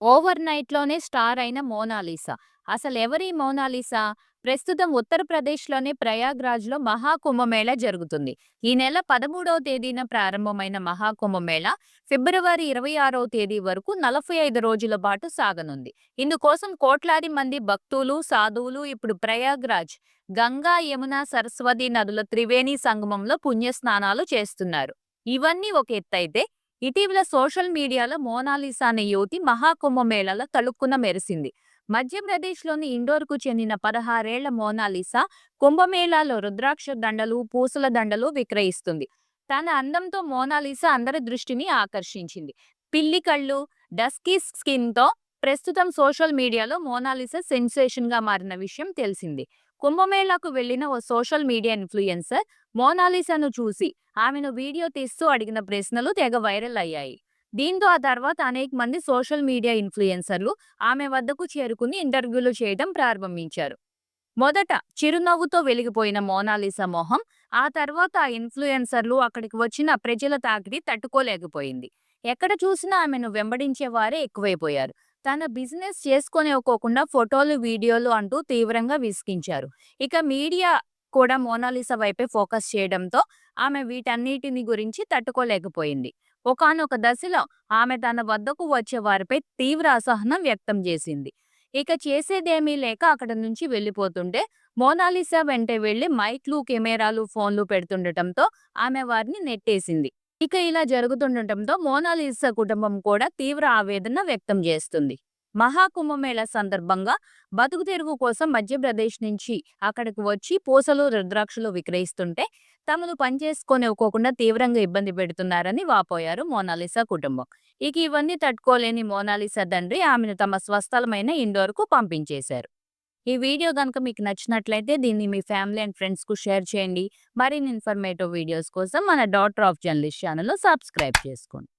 Over నైట్‌లోనే star అయిన Mona Lisa. అసలెవరీ Mona Lisa? ప్రస్తుతం ఉత్తరప్రదేశ్‌లోని ప్రయాగ్‌రాజ్‌లో మహాకుంభమేళా జరుగుతుంది. ఈ నెల 13వ తేదీన ప్రారంభమైన మహాకుంభమేళా ఫిబ్రవరి 26వ తేదీ వరకు 45 రోజుల పాటు సాగనుంది. ఇందుకోసం కోట్లాది మంది భక్తులు, సాధువులు ఇప్పుడు ప్రయాగ్‌రాజ్, గంగా, యమున, సరస్వతి నదుల త్రివేణి సంగమంలో పుణ్యస్నానాలు చేస్తున్నారు. ఇవన్నీ ఒక ఎత్తైతే, ఇటీవల సోషల్ మీడియాలో మోనాలిసా అనే యువతి మహాకుంభమేళాలో తళుక్కున మెరిసింది. మధ్యప్రదేశ్లోని ఇండోర్కు చెందిన 16 ఏళ్ల మోనాలిసా కుంభమేళాలో రుద్రాక్ష దండలు, పూసల దండలు విక్రయిస్తుంది. తన అందంతో మోనాలిసా అందరి దృష్టిని ఆకర్షించింది. పిల్లి కళ్ళు, డస్కీ స్కిన్తో ప్రస్తుతం సోషల్ మీడియాలో మోనాలిసా సెన్సేషన్గా మారిన విషయం తెలిసింది. కుంభమేళాకు వెళ్లిన ఓ సోషల్ మీడియా ఇన్ఫ్లుయెన్సర్ మోనాలిసాను చూసి ఆమెను వీడియో తీస్తూ అడిగిన ప్రశ్నలు తెగ వైరల్ అయ్యాయి. దీంతో ఆ తర్వాత అనేక మంది సోషల్ మీడియా ఇన్ఫ్లుయెన్సర్లు ఆమె వద్దకు చేరుకుని ఇంటర్వ్యూలు చేయడం ప్రారంభించారు. మొదట చిరునవ్వుతో వెలిగిపోయిన మోనాలిసా మొహం ఆ తర్వాత ఆ ఇన్ఫ్లుయెన్సర్లు అక్కడికి వచ్చిన ప్రజల తాకిడి తట్టుకోలేకపోయింది. ఎక్కడ చూసినా ఆమెను వెంబడించే వారే ఎక్కువైపోయారు. తన బిజినెస్ చేసుకోనివ్వకోకుండా ఫోటోలు, వీడియోలు అంటూ తీవ్రంగా విసిగించారు. ఇక మీడియా కూడా మోనాలిసా వైపే ఫోకస్ చేయడంతో ఆమె వీటన్నిటిని గురించి తట్టుకోలేకపోయింది. ఒకానొక దశలో ఆమె తన వద్దకు వచ్చే వారిపై తీవ్ర అసహనం వ్యక్తం చేసింది. ఇక చేసేదేమీ లేక అక్కడి నుంచి వెళ్లిపోతుంటే మోనాలిసా వెంట వెళ్లి మైక్లు, కెమెరాలు, ఫోన్లు పెడుతుండటంతో ఆమె వారిని నెట్టేసింది. ఇక ఇలా జరుగుతుండటంతో మోనాలిసా కుటుంబం కూడా తీవ్ర ఆవేదన వ్యక్తం చేస్తుంది. మహాకుంభమేళా సందర్భంగా బతుకు తెరువు కోసం మధ్యప్రదేశ్ నుంచి అక్కడికి వచ్చి పూసలు, రుద్రాక్షలు విక్రయిస్తుంటే తమను పనిచేసుకోనివ్వకోకుండా తీవ్రంగా ఇబ్బంది పెడుతున్నారని వాపోయారు మోనాలిసా కుటుంబం. ఇక ఇవన్నీ తట్టుకోలేని మోనాలిసా తండ్రి ఆమెను తమ స్వస్థలమైన ఇండోర్‌కు పంపించేశారు. ఈ వీడియో గనుక మీకు నచ్చినట్లయితే దీన్ని మీ ఫ్యామిలీ అండ్ ఫ్రెండ్స్‌కు షేర్ చేయండి. మరిన్ని ఇన్ఫర్మేటివ్ వీడియోస్ కోసం మన డాటర్ ఆఫ్ జర్నలిస్ట్ ఛానల్‌ను సబ్స్క్రైబ్ చేసుకోండి.